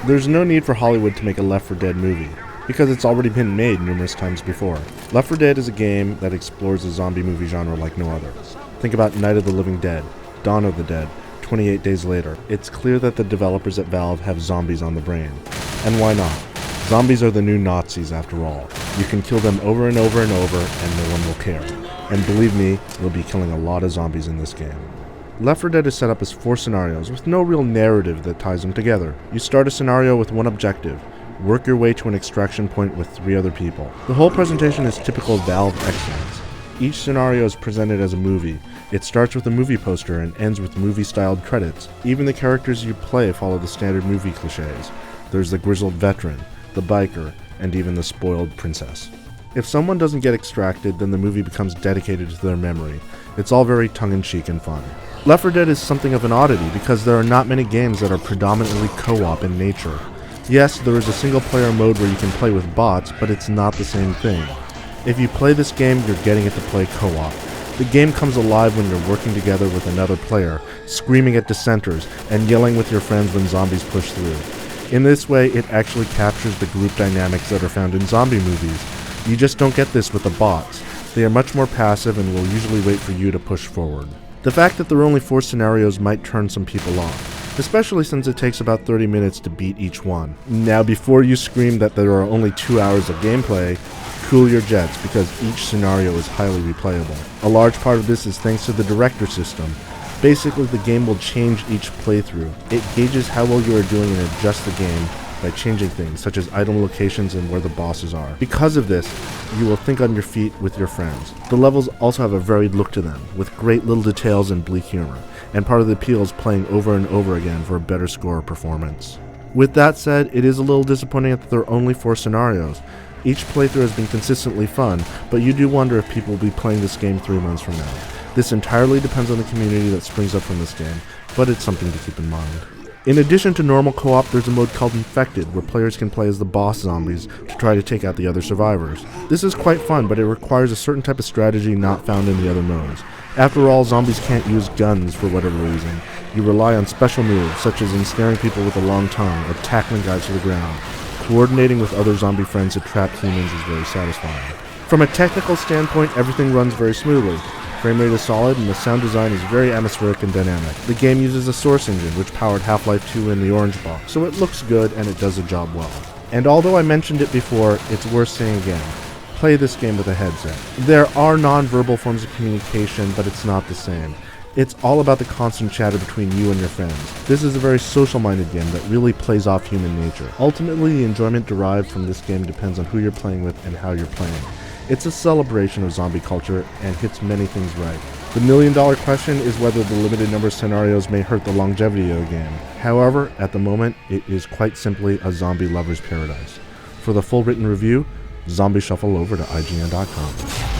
There's no need for Hollywood to make a Left 4 Dead movie, because it's already been made numerous times before. Left 4 Dead is a game that explores the zombie movie genre like no other. Think about Night of the Living Dead, Dawn of the Dead, 28 Days Later. It's clear that the developers at Valve have zombies on the brain. And why not? Zombies are the new Nazis after all. You can kill them over and over and over, and no one will care. And believe me, we'll be killing a lot of zombies in this game. Left 4 Dead is set up as 4 scenarios with no real narrative that ties them together. You start a scenario with one objective. Work your way to an extraction point with 3 other people. The whole presentation is typical Valve excellence. Each scenario is presented as a movie. It starts with a movie poster and ends with movie-styled credits. Even the characters you play follow the standard movie cliches. There's the grizzled veteran, the biker, and even the spoiled princess. If someone doesn't get extracted, then the movie becomes dedicated to their memory. It's all very tongue-in-cheek and fun. Left 4 Dead is something of an oddity because there are not many games that are predominantly co-op in nature. Yes, there is a single-player mode where you can play with bots, but it's not the same thing. If you play this game, you're getting it to play co-op. The game comes alive when you're working together with another player, screaming at dissenters, and yelling with your friends when zombies push through. In this way, it actually captures the group dynamics that are found in zombie movies. You just don't get this with the bots. They are much more passive and will usually wait for you to push forward. The fact that there are only 4 scenarios might turn some people off, especially since it takes about 30 minutes to beat each one. Now, before you scream that there are only 2 hours of gameplay, cool your jets because each scenario is highly replayable. A large part of this is thanks to the director system. Basically, the game will change each playthrough. It gauges how well you are doing and adjusts the game by changing things, such as item locations and where the bosses are. Because of this, you will think on your feet with your friends. The levels also have a varied look to them, with great little details and bleak humor, and part of the appeal is playing over and over again for a better score or performance. With that said, it is a little disappointing that there are only 4 scenarios. Each playthrough has been consistently fun, but you do wonder if people will be playing this game 3 months from now. This entirely depends on the community that springs up from this game, but it's something to keep in mind. In addition to normal co-op, there's a mode called Infected, where players can play as the boss zombies to try to take out the other survivors. This is quite fun, but it requires a certain type of strategy not found in the other modes. After all, zombies can't use guns for whatever reason. You rely on special moves, such as ensnaring people with a long tongue or tackling guys to the ground. Coordinating with other zombie friends to trap humans is very satisfying. From a technical standpoint, everything runs very smoothly. Frame rate is solid, and the sound design is very atmospheric and dynamic. The game uses a Source engine, which powered Half-Life 2 in the Orange Box, so it looks good and it does the job well. And although I mentioned it before, it's worth saying again. Play this game with a headset. There are non-verbal forms of communication, but it's not the same. It's all about the constant chatter between you and your friends. This is a very social-minded game that really plays off human nature. Ultimately, the enjoyment derived from this game depends on who you're playing with and how you're playing. It's a celebration of zombie culture and hits many things right. The million-dollar question is whether the limited number of scenarios may hurt the longevity of the game. However, at the moment, it is quite simply a zombie lover's paradise. For the full written review, zombie shuffle over to IGN.com.